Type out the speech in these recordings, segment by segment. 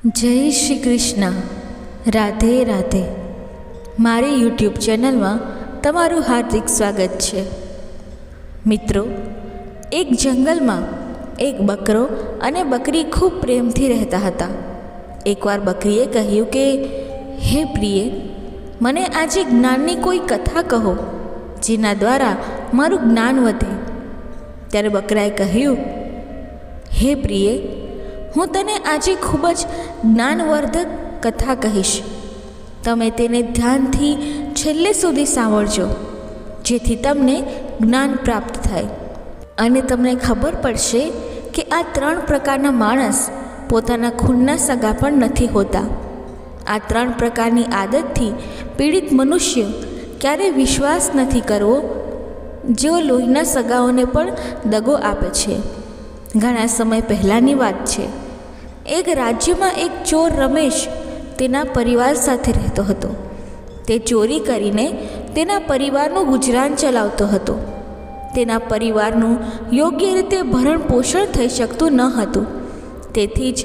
જય શ્રી કૃષ્ણ. રાધે રાધે. મારી યુટ્યુબ ચેનલમાં તમારું હાર્દિક સ્વાગત છે. મિત્રો, એક જંગલમાં એક બકરો અને બકરી ખૂબ પ્રેમથી રહેતા હતા. એકવાર બકરીએ કહ્યું કે, હે પ્રિય, મને આજે જ્ઞાનની કોઈ કથા કહો જેના દ્વારા મારું જ્ઞાન વધે. ત્યારે બકરાએ કહ્યું, હે પ્રિય, હું તને આજે ખૂબ જ જ્ઞાનવર્ધક કથા કહીશ. તમે તેને ધ્યાનથી છેલ્લે સુધી સાંભળજો, જેથી તમને જ્ઞાન પ્રાપ્ત થાય અને તમને ખબર પડશે કે આ 3 પ્રકારના માણસ પોતાના ખૂનના સગા પણ નથી હોતા. આ 3 પ્રકારની આદતથી પીડિત મનુષ્ય ક્યારેય વિશ્વાસ નથી કરવો, જેઓ લોહીના સગાઓને પણ દગો આપે છે. ઘણા સમય પહેલાંની વાત છે. એક રાજ્યમાં એક ચોર રમેશ તેના પરિવાર સાથે રહેતો હતો. તે ચોરી કરીને તેના પરિવારનું ગુજરાન ચલાવતો હતો. તેના પરિવારનું યોગ્ય રીતે ભરણ પોષણ થઈ શકતું ન હતું. તેથી જ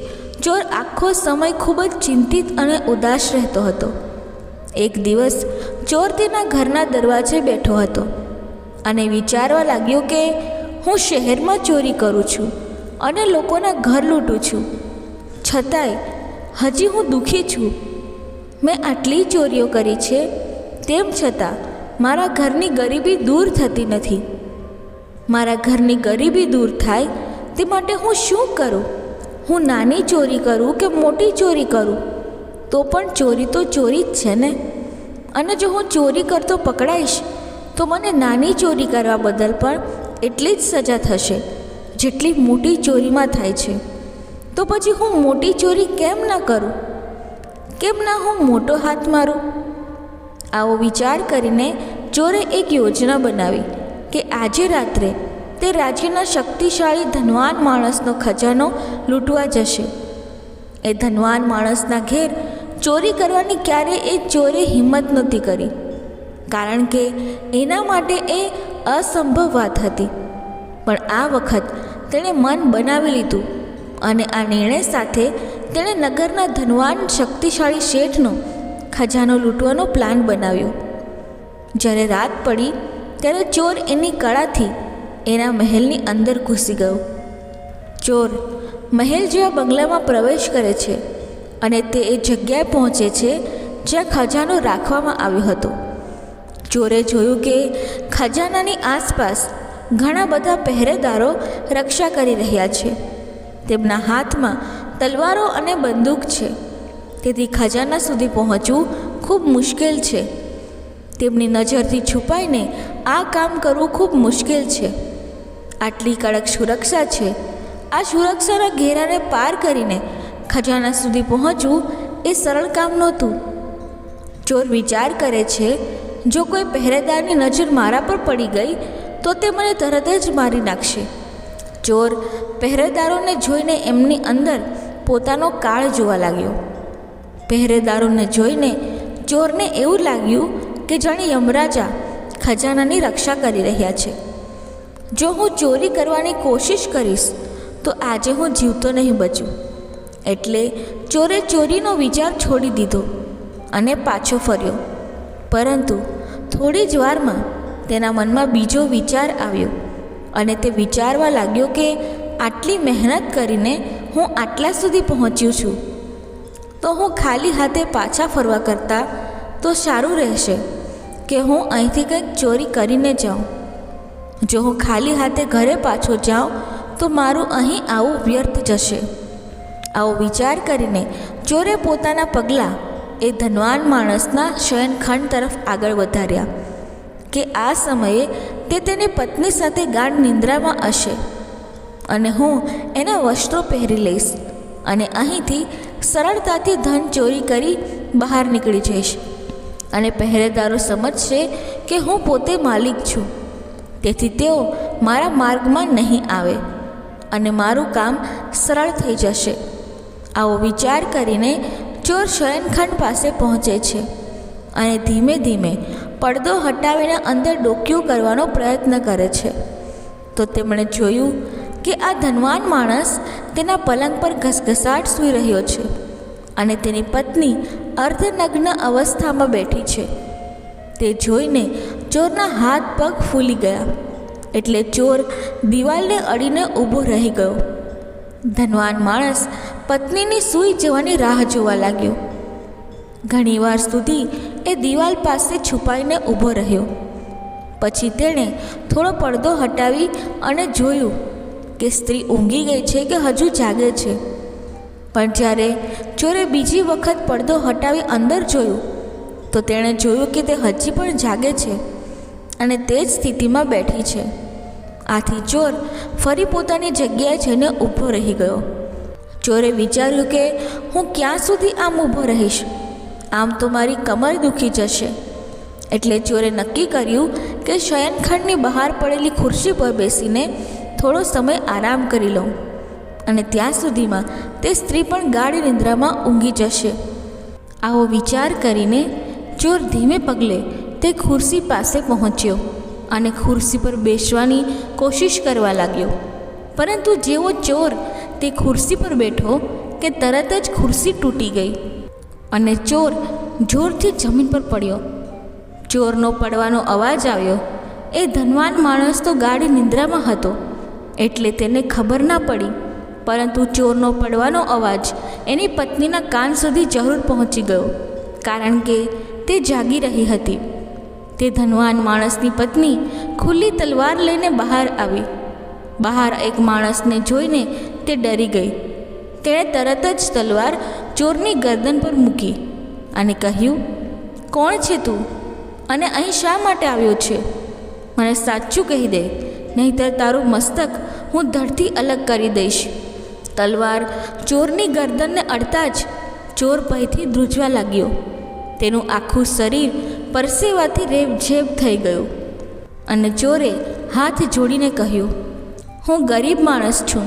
ચોર આખો સમય ખૂબ જ ચિંતિત અને ઉદાસ રહેતો હતો. એક દિવસ ચોર તેના ઘરના દરવાજે બેઠો હતો અને વિચારવા લાગ્યો કે હું શહેરમાં ચોરી કરું છું અને લોકોના ઘર લૂંટું છું, છતાંય હજી હું દુઃખી છું. મેં આટલી ચોરીઓ કરી છે, તેમ છતાં મારા ઘરની ગરીબી દૂર થતી નથી. મારા ઘરની ગરીબી દૂર થાય તે માટે હું શું કરું? હું નાની ચોરી કરું કે મોટી ચોરી કરું, તો પણ ચોરી તો ચોરી જ છે ને. અને જો હું ચોરી કરતો પકડાઈશ તો મને નાની ચોરી કરવા બદલ પણ એટલી જ સજા થશે જેટલી મોટી ચોરીમાં થાય છે. તો પછી હું મોટી ચોરી કેમ ના કરું? કેમ ના હું મોટો હાથ મારું? આવો વિચાર કરીને ચોરે એક યોજના બનાવી કે આજે રાત્રે તે રાજ્યના શક્તિશાળી ધનવાન માણસનો ખજાનો લૂંટવા જશે. એ ધનવાન માણસના ઘેર ચોરી કરવાની ક્યારેય એ ચોરે હિંમત નહોતી કરી, કારણ કે એના માટે એ અસંભવ વાત હતી. પણ આ વખત તેણે મન બનાવી લીધું અને આ નિર્ણય સાથે તેણે નગરના ધનવાન શક્તિશાળી શેઠનો ખજાનો લૂંટવાનો પ્લાન બનાવ્યો. જ્યારે રાત પડી ત્યારે ચોર એની કળાથી એના મહેલની અંદર ઘૂસી ગયો. ચોર મહેલ જેવા બંગલામાં પ્રવેશ કરે છે અને તે એ જગ્યાએ પહોંચે છે જ્યાં ખજાનો રાખવામાં આવ્યો હતો. ચોરે જોયું કે ખજાનાની આસપાસ ઘણા બધા પહેરેદારો રક્ષા કરી રહ્યા છે. તેમના હાથમાં તલવારો અને બંદૂક છે, તેથી ખજાના સુધી પહોંચવું ખૂબ મુશ્કેલ છે. તેમની નજરથી છુપાઈને આ કામ કરવું ખૂબ મુશ્કેલ છે. આટલી કડક સુરક્ષા છે. આ સુરક્ષાના ઘેરાને પાર કરીને ખજાના સુધી પહોંચવું એ સરળ કામ નહોતું. ચોર વિચાર કરે છે, જો કોઈ પહેરેદારની નજર મારા પર પડી ગઈ તો તે મને તરત જ મારી નાખશે. ચોર પહેરેદારોને જોઈને એમની અંદર પોતાનો કાળ જોવા લાગ્યો. પહેરેદારોને જોઈને ચોરને એવું લાગ્યું કે જાણે યમરાજા ખજાનાની રક્ષા કરી રહ્યા છે. જો હું ચોરી કરવાની કોશિશ કરીશ તો આજે હું જીવતો નહીં બચું. એટલે ચોરે ચોરીનો વિચાર છોડી દીધો અને પાછો ફર્યો. પરંતુ થોડી જ વારમાં તેના મનમાં બીજો વિચાર આવ્યો અને તે વિચારવા લાગ્યો કે આટલી મહેનત કરીને હું આટલા સુધી પહોંચ્યો છું, તો હું ખાલી હાથે પાછા ફરવા કરતાં તો સારું રહેશે કે હું અહીંથી કંઈક ચોરી કરીને જાઉં. જો હું ખાલી હાથે ઘરે પાછો જાઉં તો મારું અહીં આવું વ્યર્થ જશે. આવો વિચાર કરીને ચોરે પોતાના પગલાં એ ધનવાન માણસના શયનખંડ તરફ આગળ વધાર્યા કે આ સમયે તે તેની પત્ની સાથે ગાઢ નિંદ્રામાં હશે અને હું એના વસ્ત્રો પહેરી લઈશ અને અહીંથી સરળતાથી ધન ચોરી કરી બહાર નીકળી જઈશ અને પહેરેદારો સમજશે કે હું પોતે માલિક છું, તેથી તેઓ મારા માર્ગમાં નહીં આવે અને મારું કામ સરળ થઈ જશે. આવો વિચાર કરીને ચોર શયનખંડ પાસે પહોંચે છે અને ધીમે ધીમે પડદો હટાવીને અંદર ડોકિયું કરવાનો પ્રયત્ન કરે છે. તો તેમણે જોયું કે આ ધનવાન માણસ તેના પલંગ પર ઘસઘસાટ સૂઈ રહ્યો છે અને તેની પત્ની અર્ધનગ્ન અવસ્થામાં બેઠી છે. તે જોઈને ચોરના હાથ પગ ફૂલી ગયા, એટલે ચોર દિવાલને અડીને ઊભો રહી ગયો. ધનવાન માણસ પત્નીની સૂઈ જવાની રાહ જોવા લાગ્યો. ઘણીવાર સુધી એ દિવાલ પાસે છુપાઈને ઊભો રહ્યો. પછી તેણે થોડો પડદો હટાવી અને જોયું કે સ્ત્રી ઊંઘી ગઈ છે કે હજુ જાગે છે. પણ જ્યારે ચોરે બીજી વખત પડદો હટાવી અંદર જોયું તો તેણે જોયું કે તે હજી પણ જાગે છે અને તે જ સ્થિતિમાં બેઠી છે. આથી ચોર ફરી પોતાની જગ્યાએ જઈને ઊભો રહી ગયો. ચોરે વિચાર્યું કે હું ક્યાં સુધી આમ ઊભો રહીશ, આમ તો મારી કમર દુખી જશે. એટલે ચોરે નક્કી કર્યું કે શયનખંડની બહાર પડેલી ખુરશી પર બેસીને થોડો સમય આરામ કરી લઉં અને ત્યાં સુધીમાં તે સ્ત્રી પણ ગાઢ નિંદ્રામાં ઊંઘી જશે. આવો વિચાર કરીને ચોર ધીમે પગલે તે ખુરશી પાસે પહોંચ્યો અને ખુરશી પર બેસવાની કોશિશ કરવા લાગ્યો. પરંતુ જેવો ચોર તે ખુરશી પર બેઠો કે તરત જ ખુરશી તૂટી ગઈ અને ચોર જોરથી જમીન પર પડ્યો. ચોરનો પડવાનો અવાજ આવ્યો. એ ધનવાન માણસ તો ગાઢ નિંદ્રામાં હતો એટલે તેને ખબર ના પડી, પરંતુ ચોરનો પડવાનો અવાજ એની પત્નીના કાન સુધી જરૂર પહોંચી ગયો, કારણ કે તે જાગી રહી હતી. તે ધનવાન માણસની પત્ની ખુલ્લી તલવાર લઈને બહાર આવી. બહાર એક માણસને જોઈને તે ડરી ગઈ. તેણે તરત જ તલવાર ચોરની ગરદન પર મૂકી અને કહ્યું, કોણ છે તું અને અહીં શા માટે આવ્યો છે? મને સાચું કહી દે, નહીંતર તારું મસ્તક હું ધડથી અલગ કરી દઈશ. તલવાર ચોરની ગરદનને અડતા જ ચોર ભયથી ધ્રુજવા લાગ્યો. તેનું આખું શરીર પરસેવાથી રેબઝેબ થઈ ગયું અને ચોરે હાથ જોડીને કહ્યું, હું ગરીબ માણસ છું.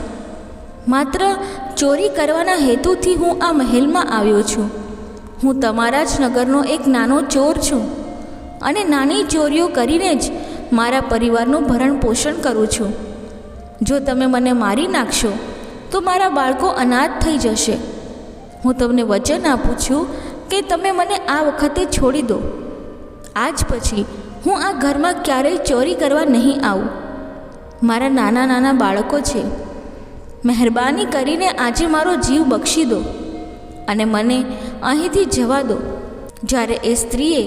માત્ર ચોરી કરવાના હેતુથી હું આ મહેલમાં આવ્યો છું. હું તમારા જ નગરનો એક નાનો ચોર છું અને નાની ચોરીઓ કરીને જ મારા પરિવારનું ભરણ પોષણ કરું છું. જો તમે મને મારી નાખશો તો મારા બાળકો અનાથ થઈ જશે. હું તમને વચન આપું છું કે તમે મને આ વખતે છોડી દો. આજ પછી હું આ ઘરમાં ક્યારેય ચોરી કરવા નહીં આવું. મારા નાના નાના બાળકો છે. મહેરબાની કરીને આજે મારો જીવ બક્ષી દો અને મને અહીંથી જવા દો. જ્યારે એ સ્ત્રીએ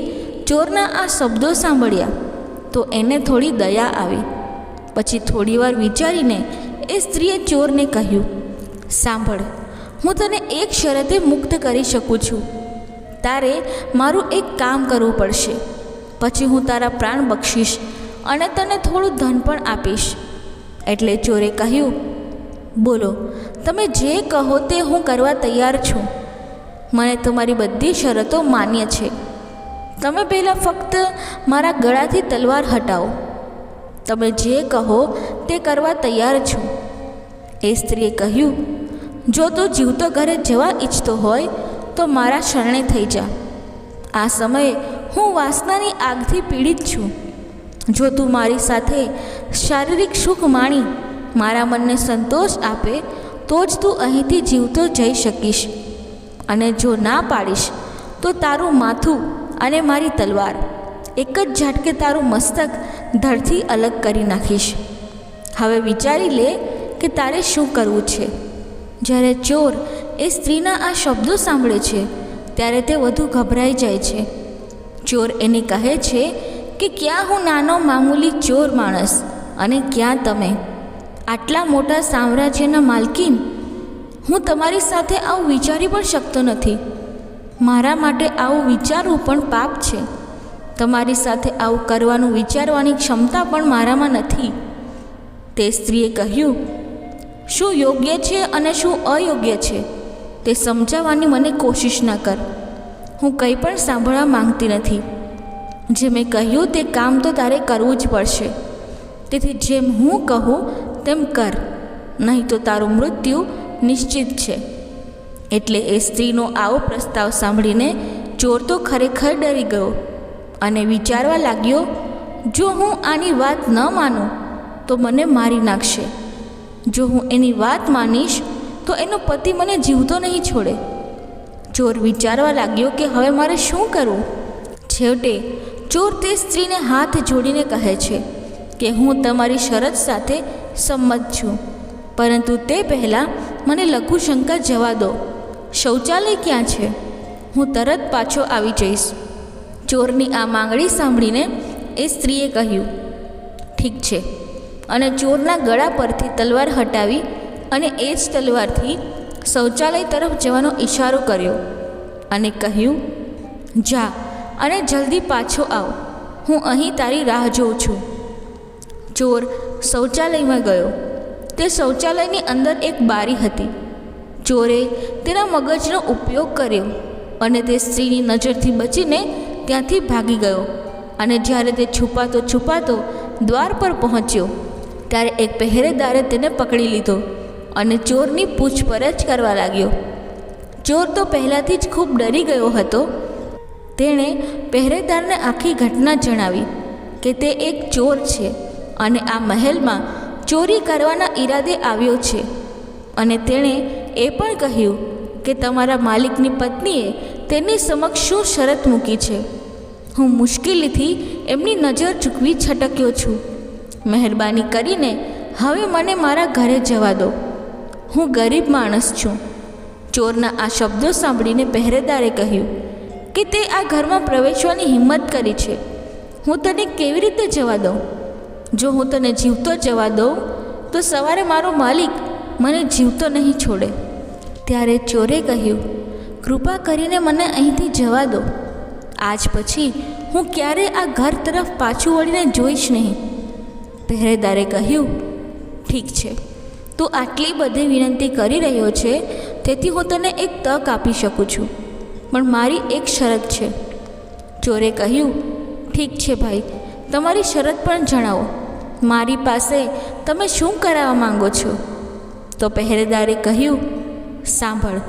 ચોરના આ શબ્દો સાંભળ્યા તો એને થોડી દયા આવી. પછી થોડીવાર વિચારીને એ સ્ત્રીએ ચોરને કહ્યું, સાંભળ, હું તને એક શરતે મુક્ત કરી શકું છું. તારે મારું એક કામ કરવું પડશે, પછી હું તારા પ્રાણ બક્ષીશ અને તને થોડું ધન પણ આપીશ. એટલે ચોરે કહ્યું, બોલો, તમે જે કહો તે હું કરવા તૈયાર છું. મને તમારી બધી શરતો માન્ય છે. તમે પહેલાં ફક્ત મારા ગળાથી તલવાર હટાવો. તમે જે કહો તે કરવા તૈયાર છું. એ સ્ત્રીએ કહ્યું, જો તું જીવતો ઘરે જવા ઈચ્છતો હોય તો મારા શરણે થઈ જા. આ સમયે હું વાસનાની આગથી પીડિત છું. જો તું મારી સાથે શારીરિક સુખ માણી મારા મનને સંતોષ આપે તો જ તું અહીંથી જીવતો જઈ શકીશ, અને જો ના પાડીશ તો તારું માથું અને મારી તલવાર એક જ ઝાટકે તારું મસ્તક ધડથી અલગ કરી નાખીશ. હવે વિચારી લે કે તારે શું કરવું છે. જ્યારે ચોર એ સ્ત્રીના આ શબ્દો સાંભળે છે ત્યારે તે વધુ ગભરાઈ જાય છે. ચોર એને કહે છે કે ક્યાં હું નાનો મામૂલી ચોર માણસ અને ક્યાં તમે, આટલા મોટા સામ્રાજ્યના માલકીન. હું તમારી સાથે આવું વિચારી પણ શકતો નથી. મારા માટે આવું વિચારવું પણ પાપ છે. તમારી સાથે આવું કરવાનું વિચારવાની ક્ષમતા પણ મારામાં નથી. તે સ્ત્રીએ કહ્યું, શું યોગ્ય છે અને શું અયોગ્ય છે તે સમજાવવાની મને કોશિશ ન કર. હું કંઈ પણ સાંભળવા માંગતી નથી. જે મેં કહ્યું તે કામ તો તારે કરવું જ પડશે. તેથી જેમ હું કહું તેમ કર, નહીં તો તારું મૃત્યુ નિશ્ચિત છે. એટલે એ સ્ત્રીનો આવો પ્રસ્તાવ સાંભળીને ચોર તો ખરેખર ડરી ગયો અને વિચારવા લાગ્યો, જો હું આની વાત ન માનું તો મને મારી નાખશે. જો હું એની વાત માનીશ તો એનો પતિ મને જીવતો નહીં છોડે. ચોર વિચારવા લાગ્યો કે હવે મારે શું કરવું. છેવટે ચોર તે સ્ત્રીને હાથ જોડીને કહે છે કે હું તમારી શરત સાથે સંમત છું, પરંતુ તે પહેલાં મને લઘુશંકા જવા દો. શૌચાલય ક્યાં છે? હું તરત પાછો આવી જઈશ. ચોરની આ માંગણી સાંભળીને એ સ્ત્રીએ કહ્યું, ઠીક છે, અને ચોરના ગળા પરથી તલવાર હટાવી અને એ જ તલવારથી શૌચાલય તરફ જવાનો ઈશારો કર્યો અને કહ્યું, જા અને જલ્દી પાછો આવ, હું અહીં તારી રાહ જોઉં છું. ચોર શૌચાલયમાં ગયો. તે શૌચાલયની અંદર એક બારી હતી. ચોરે તેના મગજનો ઉપયોગ કર્યો અને તે સ્ત્રીની નજરથી બચીને ત્યાંથી ભાગી ગયો. અને જ્યારે તે છુપાતો દ્વાર પર પહોંચ્યો ત્યારે એક પહેરેદારે તેને પકડી લીધો અને ચોરની પૂછપરછ કરવા લાગ્યો. ચોર તો પહેલાંથી જ ખૂબ ડરી ગયો હતો. તેણે પહેરેદારને આખી ઘટના જણાવી કે તે એક ચોર છે અને આ મહેલમાં ચોરી કરવાના ઈરાદે આવ્યો છે. અને તેણે એ પણ કહ્યું કે તમારા માલિકની પત્નીએ તેની સમક્ષ શું શરત મૂકી છે. હું મુશ્કેલીથી એમની નજર ચૂકવી છટક્યો છું. મહેરબાની કરીને હવે મને મારા ઘરે જવા દો. હું ગરીબ માણસ છું. ચોરના આ શબ્દો સાંભળીને પહેરેદારે કહ્યું કે તે આ ઘરમાં પ્રવેશવાની હિંમત કરી છે. હું તને કેવી રીતે જવા દઉં? જો હું તને જીવતો જવા દઉં તો સવારે મારો માલિક મને જીવતો નહીં છોડે. ત્યારે ચોરે કહ્યું, કૃપા કરીને મને અહીંથી જવા દો. આજ પછી હું ક્યારેય આ ઘર તરફ પાછું વળીને જોઈશ નહીં. પહેરેદારે કહ્યું, ઠીક છે, તું આટલી બધી વિનંતી કરી રહ્યો છે, તેથી હું તને એક તક આપી શકું છું, પણ મારી એક શરત છે. ચોરે કહ્યું, ઠીક છે ભાઈ, તમારી શરત પણ જણાવો. મારી પાસે તમે શું કરાવવા માંગો છો? તો પહેરેદારે કહ્યું, સાંભળ,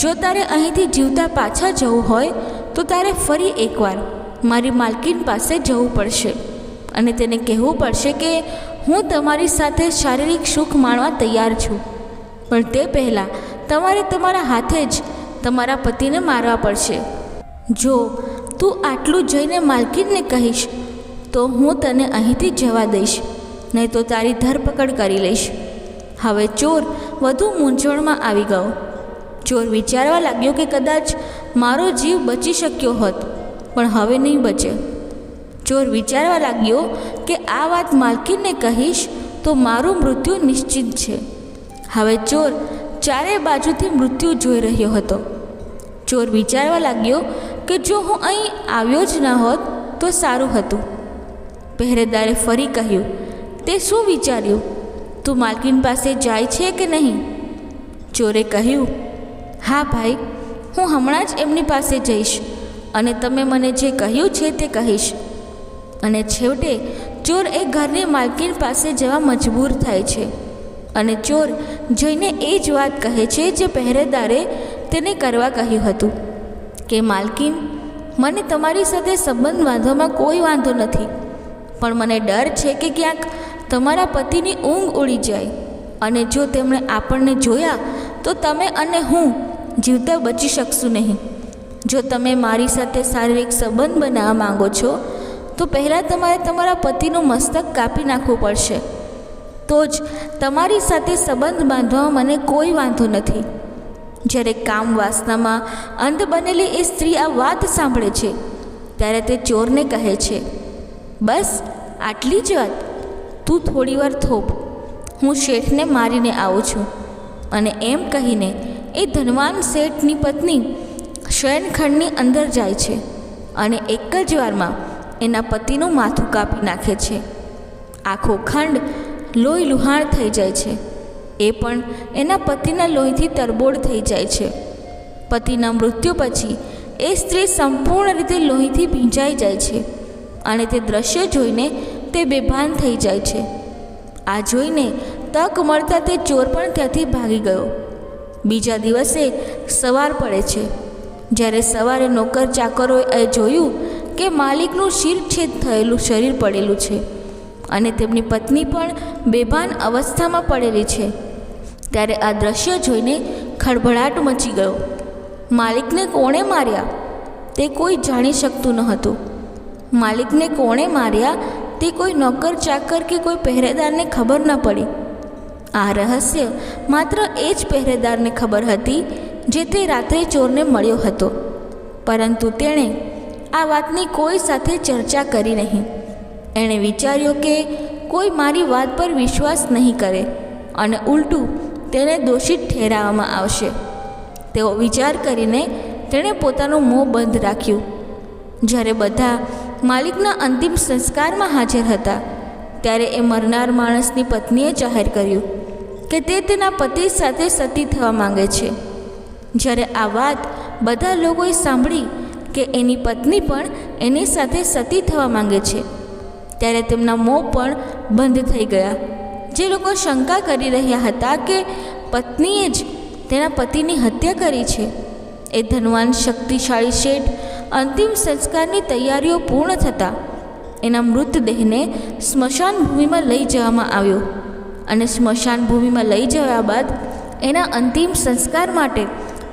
જો તારે અહીંથી જીવતા પાછા જવું હોય તો તારે ફરી એકવાર મારી માલકીન પાસે જવું પડશે અને તેને કહેવું પડશે કે હું તમારી સાથે શારીરિક સુખ માણવા તૈયાર છું, પણ તે પહેલાં તમારે તમારા હાથે જ તમારા પતિને મારવા પડશે. જો તું આટલું જઈને માલકીનને કહીશ તો હું તને અહીંથી જવા દઈશ, નહીં તો તારી ધરપકડ કરી લઈશ. હવે ચોર વધુ મૂંઝવણમાં આવી ગયો. ચોર વિચારવા લાગ્યો કે કદાચ મારો જીવ બચી શક્યો હોત, પણ હવે નહીં બચે. ચોર વિચારવા લાગ્યો કે આ વાત માલકીનને કહીશ તો મારું મૃત્યુ નિશ્ચિત છે. હવે ચોર ચારે બાજુથી મૃત્યુ જોઈ રહ્યો હતો. ચોર વિચારવા લાગ્યો કે જો હું અહીં આવ્યો જ ન હોત તો સારું હતું. પહેરેદારે ફરી કહ્યું, તે શું વિચાર્યું? તું માલકીન પાસે જાય છે કે નહીં? ચોરે કહ્યું, હા ભાઈ, હું હમણાં જ એમની પાસે જઈશ અને તમે મને જે કહ્યું છે તે કહીશ. અને છેવટે ચોર એ ઘરની માલકીન પાસે જવા મજબૂર થાય છે અને ચોર જઈને એ જ વાત કહે છે જે પહેરેદારે તેને કરવા કહ્યું હતું કે માલકીન, મને તમારી સાથે સંબંધ બાંધવામાં કોઈ વાંધો નથી, પણ મને ડર છે કે ક્યાંક તમારા પતિની ઊંઘ ઉડી જાય અને જો તેમણે આપણને જોયા તો તમે અને હું જીવતા બચી શકશું નહીં. જો તમે મારી સાથે શારીરિક સંબંધ બનાવવા માંગો છો તો પહેલાં તમારે તમારા પતિનું મસ્તક કાપી નાખવું પડશે, તો જ તમારી સાથે સંબંધ બાંધવામાં મને કોઈ વાંધો નથી. જ્યારે કામ વાસનામાં અંધ બનેલી એ સ્ત્રી આ વાત સાંભળે છે ત્યારે તે ચોરને કહે છે, બસ આટલી જ વાત? તું થોડીવાર થોભ, હું શેઠને મારીને આવું છું. અને એમ કહીને એ ધનવાન શેઠની પત્ની શયનખંડની અંદર જાય છે અને એક જ વારમાં એના પતિનું માથું કાપી નાખે છે. આખો ખંડ લોહી લુહાણ થઈ જાય છે. એ પણ એના પતિના લોહીથી તરબોળ થઈ જાય છે. પતિના મૃત્યુ પછી એ સ્ત્રી સંપૂર્ણ રીતે લોહીથી ભીંજાઈ જાય છે અને તે દ્રશ્ય જોઈને તે બેભાન થઈ જાય છે. આ જોઈને તક મળતા તે ચોર પણ ત્યાંથી ભાગી ગયો. બીજા દિવસે સવાર પડે છે. જ્યારે સવારે નોકર ચાકરોએ જોયું કે માલિકનું શિરછેદ થયેલું શરીર પડેલું છે અને તેમની પત્ની પણ બેભાન અવસ્થામાં પડેલી છે, ત્યારે આ દ્રશ્ય જોઈને ખળભળાટ મચી ગયો. માલિકને કોણે માર્યા તે કોઈ જાણી શકતું ન હતું. માલિકને કોણે માર્યા તે કોઈ નોકર ચાકર કે કોઈ પહેરેદારને ખબર ન પડી. આ રહસ્ય માત્ર એ જ પહેરેદારને ખબર હતી જે તે રાત્રે ચોરને મળ્યો હતો, પરંતુ તેણે આ વાતની કોઈ સાથે ચર્ચા કરી નહીં. એણે વિચાર્યું કે કોઈ મારી વાત પર વિશ્વાસ નહીં કરે અને ઉલટું તેને દોષિત ઠેરવવામાં આવશે. તેવો વિચાર કરીને તેણે પોતાનું મોં બંધ રાખ્યું. જ્યારે બધા માલિકના અંતિમ સંસ્કારમાં હાજર હતા ત્યારે એ મરનાર માણસની પત્નીએ જાહેર કર્યું કે તે તેના પતિ સાથે સતી થવા માંગે છે. જ્યારે આ વાત બધા લોકોએ સાંભળી કે એની પત્ની પણ એની સાથે સતી થવા માંગે છે ત્યારે તેમના મોં પણ બંધ થઈ ગયા. જે લોકો શંકા કરી રહ્યા હતા કે પત્નીએ જ તેના પતિની હત્યા કરી છે, એ ધનવાન શક્તિશાળી શેઠ અંતિમ સંસ્કારની તૈયારીઓ પૂર્ણ થતાં એના મૃતદેહને સ્મશાન ભૂમિમાં લઈ જવામાં આવ્યો અને સ્મશાન ભૂમિમાં લઈ જવા બાદ એના અંતિમ સંસ્કાર માટે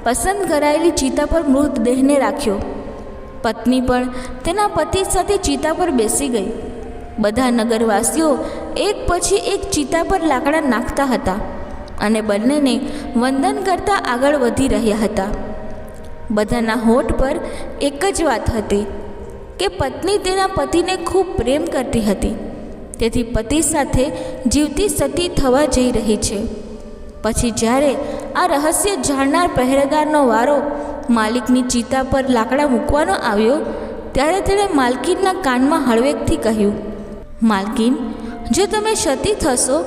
પસંદ કરાયેલી ચિતા પર મૃતદેહને રાખ્યો. પત્ની પણ તેના પતિ સાથે ચિતા પર બેસી ગઈ. બધા નગરવાસીઓ એક પછી એક ચિતા પર લાકડા નાખતા હતા અને બંનેને વંદન કરતા આગળ વધી રહ્યા હતા. બધાના હોઠ પર એક જ વાત હતી કે પત્ની તેના પતિને ખૂબ પ્રેમ કરતી હતી, તેથી પતિ સાથે જીવતી સતી થવા જઈ રહી છે. પછી જ્યારે આ રહસ્ય જાણનાર પહેરેદારનો વારો માલિકની ચિતા પર લાકડા મૂકવાનો આવ્યો ત્યારે તેણે માલકીનના કાનમાં હળવેકથી કહ્યું, માલકીન, જો તમે સતી થશો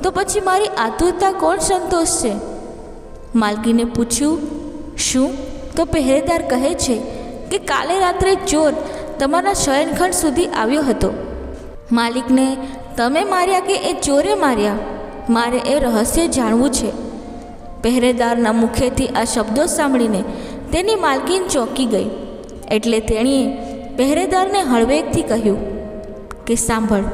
તો પછી મારી આતુરતા કોણ સંતોષશે? માલકીને પૂછ્યું, શું? તો પહેરેદાર કહે છે કે કાલે રાત્રે ચોર તમારા શયનખંડ સુધી આવ્યો હતો. માલિકને તમે માર્યા કે એ ચોરે માર્યા, મારે એ રહસ્ય જાણવું છે. પહેરેદારના મુખેથી આ શબ્દો સાંભળીને તેની માલકીન ચોંકી ગઈ. એટલે તેણીએ પહેરેદારને હળવેકથી કહ્યું કે સાંભળ,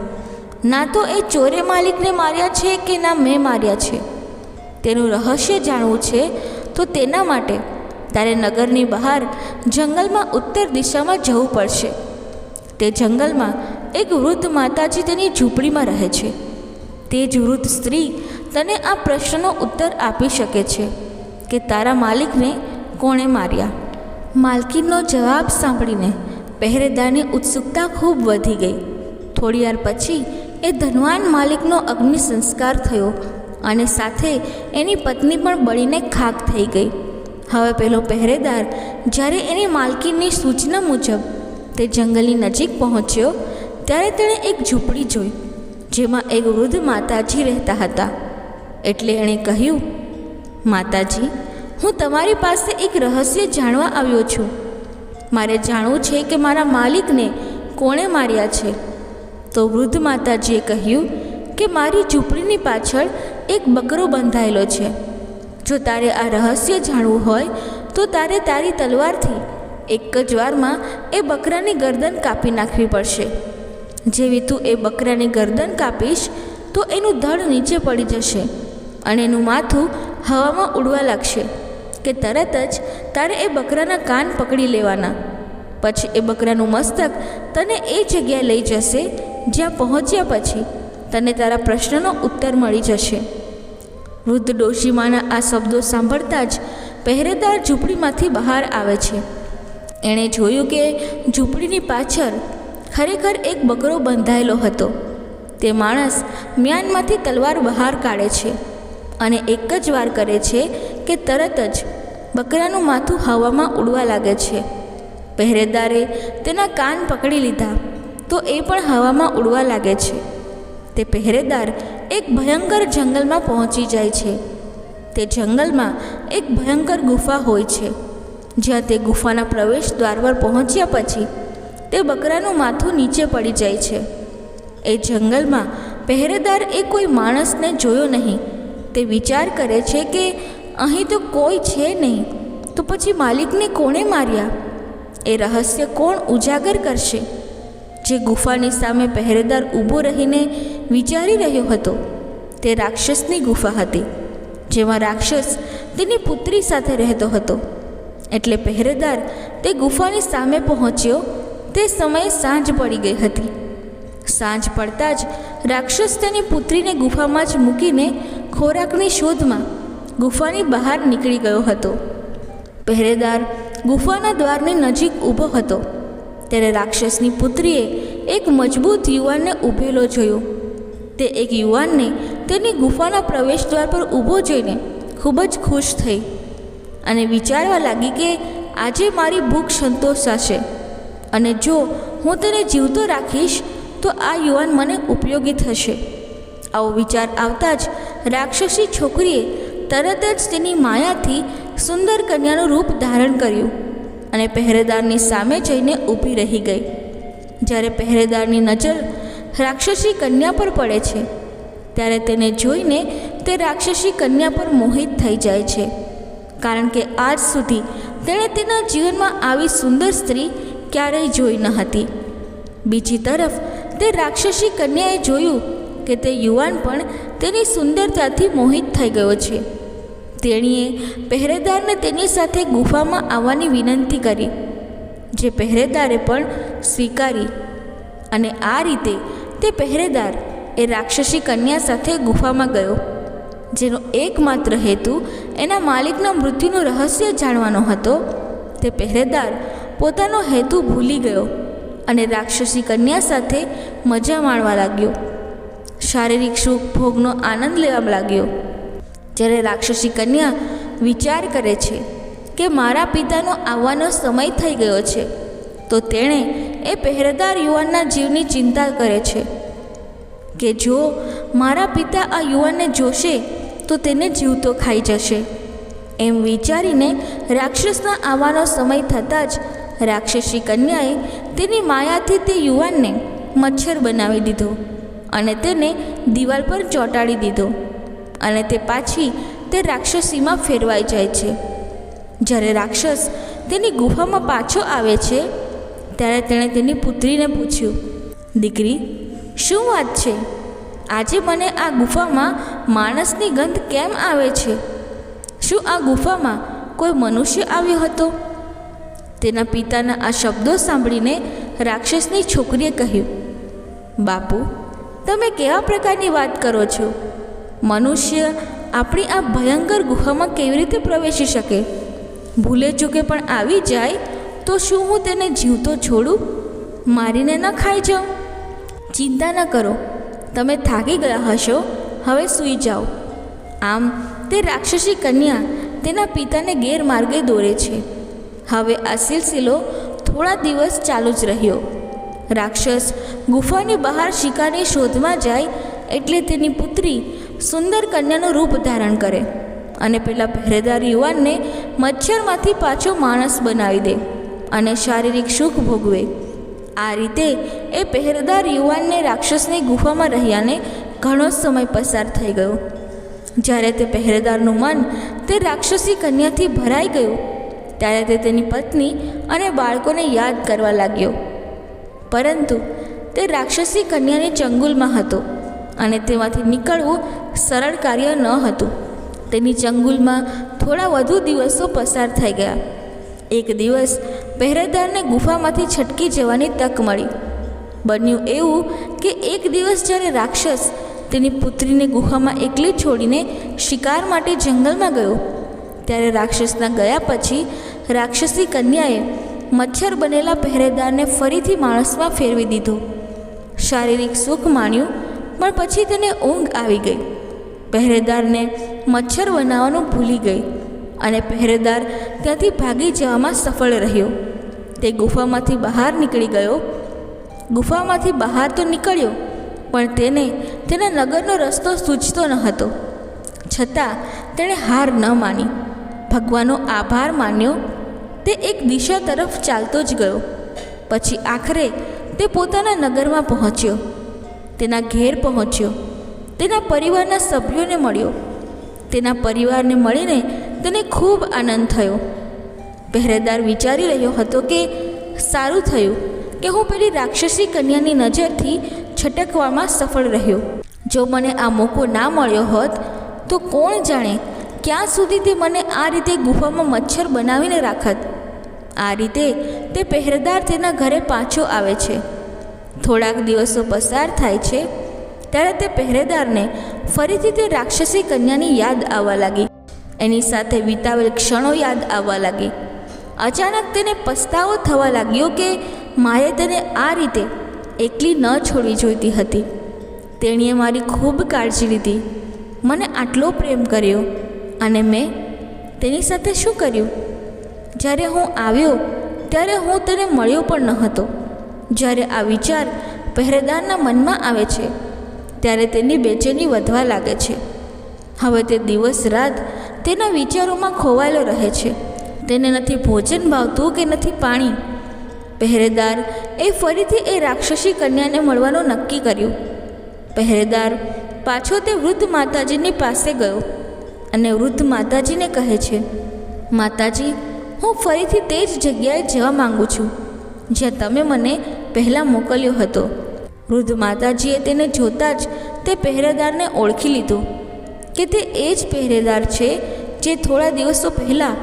ના તો એ ચોરે માલિકને માર્યા છે કે ના મેં માર્યા છે. તેનું રહસ્ય જાણવું છે તો તેના માટે તારે નગરની બહાર જંગલમાં ઉત્તર દિશામાં જવું પડશે. તે જંગલમાં એક વૃદ્ધ માતાજી તેની ઝૂંપડીમાં રહે છે. તે જ વૃદ્ધ સ્ત્રી તને આ પ્રશ્નનો ઉત્તર આપી શકે છે કે તારા માલિકને કોણે માર્યા. માલકીનનો જવાબ સાંભળીને પહેરેદારની ઉત્સુકતા ખૂબ વધી ગઈ. થોડીવાર પછી એ ધનવાન માલિકનો અગ્નિ સંસ્કાર થયો અને સાથે એની પત્ની પણ બળીને ખાક થઈ ગઈ. હવે પેલો પહેરેદાર જ્યારે એની માલકીનની સૂચના મુજબ તે જંગલની નજીક પહોંચ્યો ત્યારે તેણે એક ઝૂંપડી જોઈ જેમાં એક વૃદ્ધ માતાજી રહેતા હતા. એટલે એણે કહ્યું, માતાજી, હું તમારી પાસે એક રહસ્ય જાણવા આવ્યો છું. મારે જાણવું છે કે મારા માલિકને કોણે માર્યા છે. તો વૃદ્ધ માતાજીએ કહ્યું કે મારી ઝૂંપડીની પાછળ એક બકરો બંધાયેલો છે. જો તારે આ રહસ્ય જાણવું હોય તો તારે તારી તલવારથી એક જ વારમાં એ બકરાની ગરદન કાપી નાખવી પડશે. જેવી તું એ બકરાની ગરદન કાપીશ તો એનું ધડ નીચે પડી જશે અને એનું માથું હવામાં ઉડવા લાગશે કે તરત જ તારે એ બકરાના કાન પકડી લેવાના. પછી એ બકરાનું મસ્તક તને એ જગ્યાએ લઈ જશે જ્યાં પહોંચ્યા પછી તને તારા પ્રશ્નનો ઉત્તર મળી જશે. વૃદ્ધ ડોશીમાના આ શબ્દો સાંભળતા જ પહેરેદાર ઝૂંપડીમાંથી બહાર આવે છે. એણે જોયું કે ઝૂંપડીની પાછળ ખરેખર એક બકરો બંધાયેલો હતો. તે માણસ મ્યાનમાંથી તલવાર બહાર કાઢે છે અને એક જ વાર કરે છે કે તરત જ બકરાનું માથું હવામાં ઉડવા લાગે છે. પહેરેદારે તેના કાન પકડી લીધા તો એ પણ હવામાં ઉડવા લાગે છે. તે પહેરેદાર એક ભયંકર જંગલમાં પહોંચી જાય છે. તે જંગલમાં એક ભયંકર ગુફા હોય છે. જ્યાં તે ગુફાના પ્રવેશ દ્વાર પર પહોંચ્યા પછી તે બકરાનું માથું નીચે પડી જાય છે. એ જંગલમાં પહેરેદાર એ કોઈ માણસને જોયો નહીં. તે વિચાર કરે છે કે અહીં તો કોઈ છે નહીં, તો પછી માલિકને કોણે માર્યા? એ રહસ્ય કોણ ઉજાગર કરશે? જે ગુફાની સામે પહેરેદાર ઊભો રહીને વિચારી રહ્યો હતો તે રાક્ષસની ગુફા હતી, જેમાં રાક્ષસ તેની પુત્રી સાથે રહેતો હતો. એટલે પહેરેદાર તે ગુફાની સામે પહોંચ્યો તે સમયે સાંજ પડી ગઈ હતી. સાંજ પડતાં જ રાક્ષસ તેની પુત્રીને ગુફામાં જ મૂકીને ખોરાકની શોધમાં ગુફાની બહાર નીકળી ગયો હતો. પહેરેદાર ગુફાના દ્વારની નજીક ઊભો હતો ત્યારે રાક્ષસની પુત્રીએ એક મજબૂત યુવાનને ઊભેલો જોયો. તે એક યુવાનને તેની ગુફાના પ્રવેશદ્વાર પર ઊભો જોઈને ખૂબ જ ખુશ થઈ અને વિચારવા લાગી કે આજે મારી ભૂખ સંતોષાશે અને જો હું તેને જીવતો રાખીશ તો આ યુવાન મને ઉપયોગી થશે. આવો વિચાર આવતા જ રાક્ષસી છોકરીએ તરત જ તેની માયાથી સુંદર કન્યાનું રૂપ ધારણ કર્યું અને પહેરેદારની સામે જઈને ઊભી રહી ગઈ. જ્યારે પહેરેદારની નજર રાક્ષસી કન્યા પર પડે છે ત્યારે તેને જોઈને તે રાક્ષસી કન્યા પર મોહિત થઈ જાય છે, કારણ કે આજ સુધી તેણે તેના જીવનમાં આવી સુંદર સ્ત્રી ક્યારેય જોઈ ન હતી. બીજી તરફ તે રાક્ષસી કન્યાએ જોયું કે તે યુવાન પણ તેની સુંદરતાથી મોહિત થઈ ગયો છે. તેણીએ પહેરેદારને તેની સાથે ગુફામાં આવવાની વિનંતી કરી, જે પહેરેદારે પણ સ્વીકારી અને આ રીતે તે પહેરેદાર એ રાક્ષસી કન્યા સાથે ગુફામાં ગયો, જેનો એકમાત્ર હેતુ એના માલિકના મૃત્યુનું રહસ્ય જાણવાનો હતો. તે પહેરેદાર પોતાનો હેતુ ભૂલી ગયો અને રાક્ષસી કન્યા સાથે મજા માણવા લાગ્યો. શારીરિક સુખ ભોગનો આનંદ લેવા લાગ્યો. જ્યારે રાક્ષસી કન્યા વિચાર કરે છે કે મારા પિતાનો આવવાનો સમય થઈ ગયો છે, તો તેણે એ પહેરેદાર યુવાનના જીવની ચિંતા કરે છે કે જો મારા પિતા આ યુવાનને જોશે તો તેને જીવતો ખાઈ જશે. એમ વિચારીને રાક્ષસના આવવાનો સમય થતાં જ રાક્ષસી કન્યાએ તેની માયાથી તે યુવાનને મચ્છર બનાવી દીધો અને તેને દિવાલ પર ચોંટાડી દીધો અને તે પાછી તે રાક્ષસીમાં ફેરવાઈ જાય છે. જ્યારે રાક્ષસ તેની ગુફામાં પાછો આવે છે ત્યારે તેણે તેની પુત્રીને પૂછ્યું, દીકરી, શું વાત છે? આજે મને આ ગુફામાં માણસની ગંધ કેમ આવે છે? શું આ ગુફામાં કોઈ મનુષ્ય આવ્યો હતો? તેના પિતાના આ શબ્દો સાંભળીને રાક્ષસની છોકરીએ કહ્યું, બાપુ, તમે કેવા પ્રકારની વાત કરો છો? મનુષ્ય આપણી આ ભયંકર ગુફામાં કેવી રીતે પ્રવેશી શકે? ભૂલે ચૂકે પણ આવી જાય તો શું હું તેને જીવતો છોડું? મારીને ન ખાઈ જાઉં? ચિંતા ન કરો, તમે થાકી ગયા હશો, હવે સૂઈ જાઓ. આમ તે રાક્ષસી કન્યા તેના પિતાને ગેરમાર્ગે દોરે છે. હવે આ સિલસિલો થોડા દિવસ ચાલુ જ રહ્યો. રાક્ષસ ગુફાની બહાર શિકારની શોધમાં જાય એટલે તેની પુત્રી સુંદર કન્યાનું રૂપ ધારણ કરે અને પેલા પહેરેદાર યુવાનને મચ્છરમાંથી પાછો માણસ બનાવી દે અને શારીરિક સુખ ભોગવે. આ રીતે એ પહેરેદાર યુવાનને રાક્ષસની ગુફામાં રહ્યાને ઘણો સમય પસાર થઈ ગયો. જ્યારે તે પહેરેદારનું મન તે રાક્ષસી કન્યાથી ભરાઈ ગયું ત્યારે તે તેની પત્ની અને બાળકોને યાદ કરવા લાગ્યો. પરંતુ તે રાક્ષસી કન્યાની ચંગુલમાં હતો અને તેમાંથી નીકળવું સરળ કાર્ય ન હતું. તેની ચંગુલમાં થોડા વધુ દિવસો પસાર થઈ ગયા. એક દિવસ પહેરેદારને ગુફામાંથી છટકી જવાની તક મળી. બન્યું એવું કે એક દિવસ જ્યારે રાક્ષસ તેની પુત્રીને ગુફામાં એકલી છોડીને શિકાર માટે જંગલમાં ગયો ત્યારે રાક્ષસના ગયા પછી રાક્ષસી કન્યાએ મચ્છર બનેલા પહેરેદારને ફરીથી માણસમાં ફેરવી દીધો. શારીરિક સુખ માણ્યું પણ પછી તેને ઊંઘ આવી ગઈ. પહેરેદારને મચ્છર બનાવવાનું ભૂલી ગઈ અને પહેરેદાર ત્યાંથી ભાગી જવામાં સફળ રહ્યો. તે ગુફામાંથી બહાર નીકળી ગયો. ગુફામાંથી બહાર તો નીકળ્યો પણ તેને તેના નગરનો રસ્તો સૂચતો ન હતો. છતાં તેણે હાર ન માની, ભગવાનનો આભાર માન્યો. તે એક દિશા તરફ ચાલતો જ ગયો. પછી આખરે તે પોતાના નગરમાં પહોંચ્યો. તેના ઘેર પહોંચ્યો. તેના પરિવારના સભ્યોને મળ્યો. તેના પરિવારને મળીને તેને ખૂબ આનંદ થયો. પહેરેદાર વિચારી રહ્યો હતો કે સારું થયું કે હું પેલી રાક્ષસી કન્યાની નજરથી છટકવામાં સફળ રહ્યો. જો મને આ મોકો ના મળ્યો હોત તો કોણ જાણે ક્યાં સુધી તે મને આ રીતે ગુફામાં મચ્છર બનાવીને રાખત? આ રીતે તે પહેરેદાર તેના ઘરે પાછો આવે છે. થોડાક દિવસો પસાર થાય છે ત્યારે તે પહેરેદારને ફરીથી તે રાક્ષસી કન્યાની યાદ આવવા લાગી. એની સાથે વિતાવેલ ક્ષણો યાદ આવવા લાગી. અચાનક તેને પસ્તાવો થવા લાગ્યો કે મારે તેને આ રીતે એકલી ન છોડવી જોઈતી હતી. તેણીએ મારી ખૂબ કાળજી લીધી, મને આટલો પ્રેમ કર્યો, અને મેં તેની સાથે શું કર્યું? જ્યારે હું આવ્યો ત્યારે હું તેને મળ્યો પણ ન હતો. જ્યારે આ વિચાર પહેરેદારના મનમાં આવે છે ત્યારે તેની બેચેની વધવા લાગે છે. હવે તે દિવસ રાત તેના વિચારોમાં ખોવાયેલો રહે છે. તેને નથી ભોજન ભાવતું કે નથી પાણી. પહેરેદાર એ ફરીથી એ રાક્ષસી કન્યાને મળવાનું નક્કી કર્યું. પહેરેદાર પાછો તે વૃદ્ધ માતાજીની પાસે ગયો અને વૃદ્ધ માતાજીને કહે છે, માતાજી, હું ફરીથી તે જ જગ્યાએ જવા માંગુ છું જ્યાં તમે મને પહેલાં મોકલ્યો હતો. વૃદ્ધ માતાજીએ તેને જોતાં જ તે પહેરેદારને ઓળખી લીધો કે તે એ જ પહેરેદાર છે જે થોડા દિવસો પહેલાં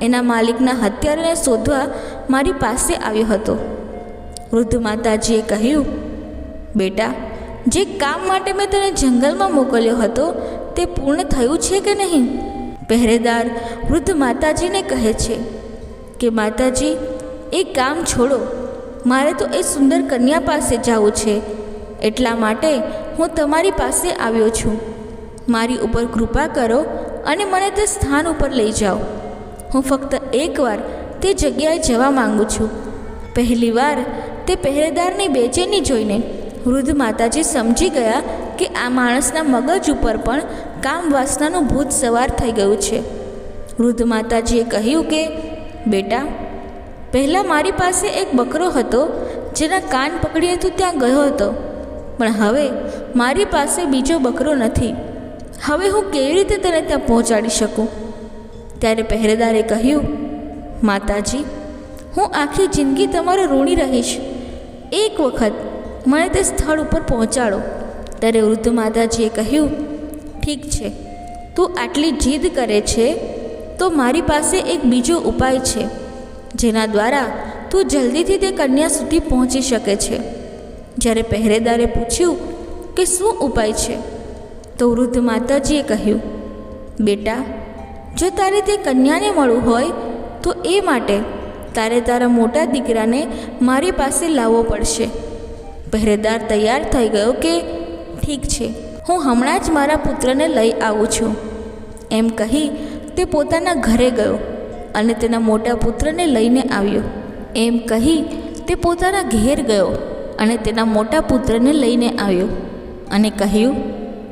એના માલિકના હત્યારાને શોધવા મારી પાસે આવ્યો હતો. વૃદ્ધ માતાજીએ કહ્યું, બેટા, જે કામ માટે મેં તને જંગલમાં મોકલ્યો હતો તે પૂર્ણ થયું છે કે નહીં? પહેરેદાર વૃદ્ધ માતાજીને કહે છે કે માતાજી, એ કામ છોડો, મારે તો એ સુંદર કન્યા પાસે જવું છે. એટલા માટે હું તમારી પાસે આવ્યો છું. મારી ઉપર કૃપા કરો અને મને તે સ્થાન ઉપર લઈ જાઓ. હું ફક્ત એકવાર તે જગ્યાએ જવા માંગુ છું. પહેલીવાર તે પહેરેદારની બેચેની જોઈને વૃદ્ધ માતાજી સમજી ગયા કે આ માણસના મગજ ઉપર પણ કામ વાસનાનું ભૂત સવાર થઈ ગયું છે. વૃદ્ધ માતાજીએ કહ્યું કે બેટા, પહેલાં મારી પાસે એક બકરો હતો જેના કાન પકડીને તું ત્યાં ગયો હતો, પણ હવે મારી પાસે બીજો બકરો નથી. હવે હું કેવી રીતે તને ત્યાં પહોંચાડી શકું? ત્યારે પહેરેદારે કહ્યું, માતાજી, હું આખી જિંદગી તમારો ઋણી રહીશ. એક વખત મને તે સ્થળ ઉપર પહોંચાડો. ત્યારે વૃદ્ધ માતાજીએ કહ્યું, ઠીક છે, તું આટલી જીદ કરે છે તો મારી પાસે એક બીજો ઉપાય છે જેના દ્વારા તું જલ્દીથી તે કન્યા સુધી પહોંચી શકે છે. જ્યારે પહેરેદારે પૂછ્યું કે શું ઉપાય છે, તો વૃદ્ધ માતાજીએ કહ્યું, બેટા, જો તારે તે કન્યાને મળવું હોય તો એ માટે તારે તારા મોટા દીકરાને મારી પાસે લાવવો પડશે. પહેરેદાર તૈયાર થઈ ગયો કે ઠીક છે, હું હમણાં જ મારા પુત્રને લઈ આવું છું. એમ કહી તે પોતાના ઘરે ગયો અને તેના મોટા પુત્રને લઈને આવ્યો. એમ કહી તે પોતાના ઘેર ગયો અને તેના મોટા પુત્રને લઈને આવ્યો અને કહ્યું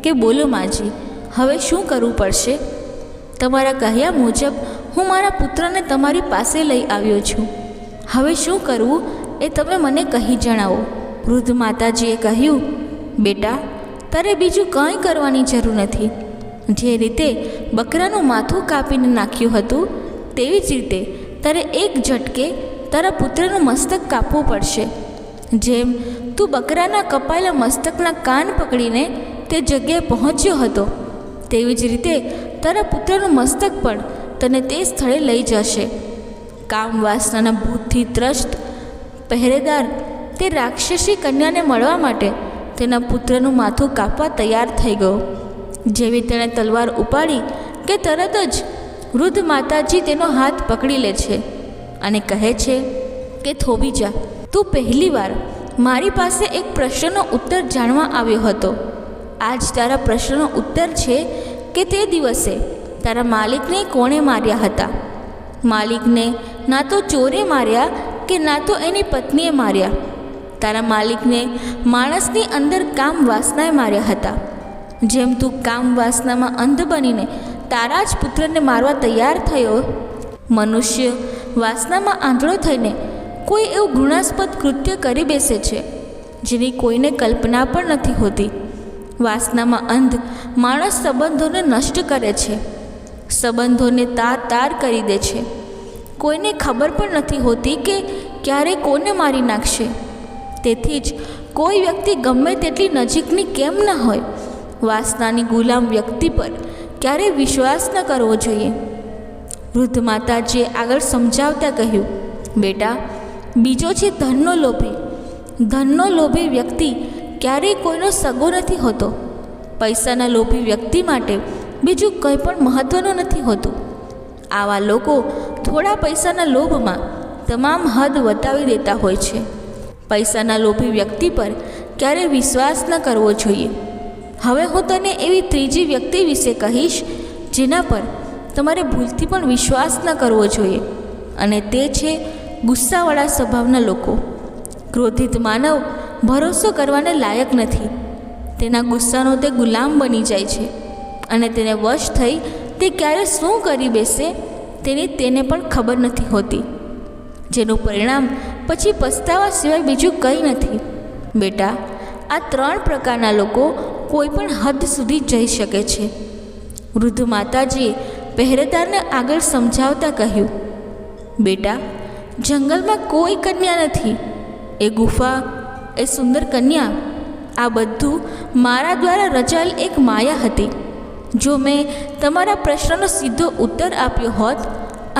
કે બોલો માજી, હવે શું કરવું પડશે? તમારા કહ્યા મુજબ હું મારા પુત્રને તમારી પાસે લઈ આવ્યો છું. હવે શું કરવું એ તમે મને કહી જણાવો. વૃદ્ધ માતાજીએ કહ્યું, બેટા, તારે બીજું કંઈ કરવાની જરૂર નથી. જે રીતે બકરાનું માથું કાપીને નાખ્યું હતું તેવી જ રીતે તારે એક ઝટકે તારા પુત્રનું મસ્તક કાપવું પડશે. જેમ તું બકરાના કપાયેલા મસ્તકના કાન પકડીને તે જગ્યાએ પહોંચ્યો હતો તેવી જ રીતે તારા પુત્રનું મસ્તક પણ તને તે સ્થળે લઈ જશે. કામ વાસનાના ભૂતથી ત્રસ્ત પહેરેદાર તે રાક્ષસી કન્યાને મળવા માટે તેના પુત્રનું માથું કાપવા તૈયાર થઈ ગયો. જેવી તેણે તલવાર ઉપાડી કે તરત જ વૃદ્ધ માતાજી તેનો હાથ પકડી લે છે અને કહે છે કે થોભી જા, તું પહેલીવાર મારી પાસે એક પ્રશ્નનો ઉત્તર જાણવા આવ્યો હતો. આજ તારા પ્રશ્નનો ઉત્તર છે કે તે દિવસે તારા માલિકને કોણે માર્યા હતા. માલિકને ના તો ચોરે માર્યા કે ના તો એની પત્નીએ માર્યા. તારા માલિકને માણસની અંદર કામ વાસનાએ માર્યા હતા. જેમ તું કામ વાસનામાં અંધ બનીને તારા જ પુત્રને મારવા તૈયાર થયો, મનુષ્ય વાસનામાં આંધળો થઈને કોઈ એવું ઘૃણાસ્પદ કૃત્ય કરી બેસે છે જેની કોઈને કલ્પના પણ નથી હોતી. વાસનામાં અંધ માણસ સંબંધોને નષ્ટ કરે છે, સંબંધોને તાર કરી દે છે. કોઈને ખબર પણ નથી હોતી કે ક્યારે કોને મારી નાખશે. તેથી જ કોઈ વ્યક્તિ ગમે તેટલી નજીકની કેમ ન હોય, વાસનાની ગુલામ વ્યક્તિ પર ક્યારેય વિશ્વાસ ન કરવો જોઈએ. વૃદ્ધ માતાજીએ આગળ સમજાવતા કહ્યું, બેટા, બીજો છે ધનનો લોભી. ધનનો લોભી વ્યક્તિ ક્યારેય કોઈનો સગો નથી હોતો. પૈસાના લોભી વ્યક્તિ માટે બીજું કંઈ પણ મહત્ત્વનું નથી હોતું. આવા લોકો થોડા પૈસાના લોભમાં તમામ હદ વટાવી દેતા હોય છે. પૈસાના લોભી વ્યક્તિ પર ક્યારેય વિશ્વાસ ન કરવો જોઈએ. હવે હું તને એવી ત્રીજી વ્યક્તિ વિશે કહીશ જેના પર તમારે ભૂલથી પણ વિશ્વાસ ન કરવો જોઈએ, અને તે છે ગુસ્સાવાળા સ્વભાવના લોકો. ક્રોધિત માનવ ભરોસો કરવાને લાયક નથી. તેના ગુસ્સાનો તે ગુલામ બની જાય છે, અને તેને વશ થઈ તે ક્યારે શું કરી બેસે તેની તેને પણ ખબર નથી હોતી, જેનું પરિણામ પછી પસ્તાવા સિવાય બીજું કંઈ નથી. બેટા, આ 3 પ્રકારના લોકો કોઈ પણ હદ સુધી જઈ શકે છે. વૃદ્ધ માતાજીએ પહેરેદારને આગળ સમજાવતા કહ્યું, બેટા, જંગલમાં કોઈ કન્યા નથી. એ ગુફા, એ સુંદર કન્યા, આ બધું મારા દ્વારા રચાયેલ એક માયા હતી. જો મેં તમારા પ્રશ્નનો સીધો ઉત્તર આપ્યો હોત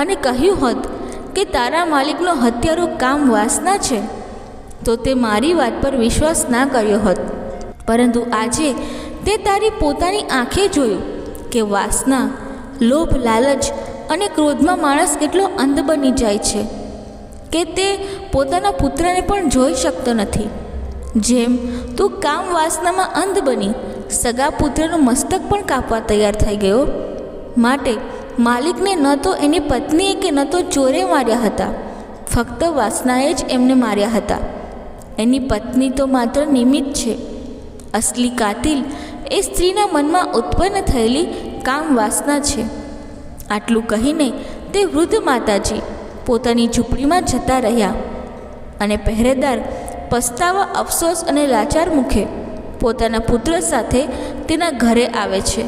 અને કહ્યું હોત કે તારા માલિકનો હત્યારો કામ વાસના છે, તો તે મારી વાત પર વિશ્વાસ ના કર્યો હોત. પરંતુ આજે તે તારી પોતાની આંખે જોયું કે વાસના, લોભ, લાલચ અને ક્રોધમાં માણસ કેટલો અંધ બની જાય છે કે તે પોતાના પુત્રને પણ જોઈ શકતો નથી. જેમ તું કામ વાસનામાં અંધ બની સગા પુત્રનું મસ્તક પણ કાપવા તૈયાર થઈ ગયો, માટે માલિકને ન તો એની પત્નીએ કે ન તો ચોરે માર્યા હતા, ફક્ત વાસનાએ જ એમને માર્યા હતા. એની પત્ની તો માત્ર નિમિત્ત છે. અસલી કાતિલ એ સ્ત્રીના મનમાં ઉત્પન્ન થયેલી કામ વાસના છે. આટલું કહીને તે વૃદ્ધ માતાજી પોતાની ઝૂંપડીમાં જતા રહ્યા, અને પહેરેદાર પસ્તાવા, અફસોસ અને લાચાર મુખે પોતાના પુત્ર સાથે તેના ઘરે આવે છે.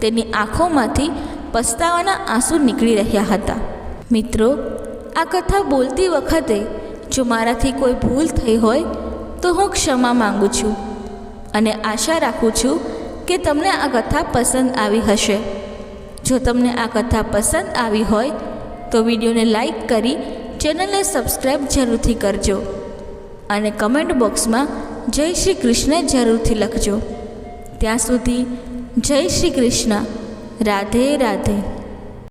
તેની આંખોમાંથી પસ્તાવાના આંસુ નીકળી રહ્યા હતા. મિત્રો, આ કથા બોલતી વખતે જો મારાથી કોઈ ભૂલ થઈ હોય તો હું ક્ષમા માગું છું, અને આશા રાખું છું કે તમને આ કથા પસંદ આવી હશે. જો તમને આ કથા પસંદ આવી હોય તો વિડીયોને લાઈક કરી ચેનલને સબસ્ક્રાઈબ જરૂરથી કરજો, અને કમેન્ટ બોક્સમાં જય શ્રી કૃષ્ણ જરૂરથી લખજો. ત્યાં સુધી જય શ્રી કૃષ્ણ. રાધે રાધે.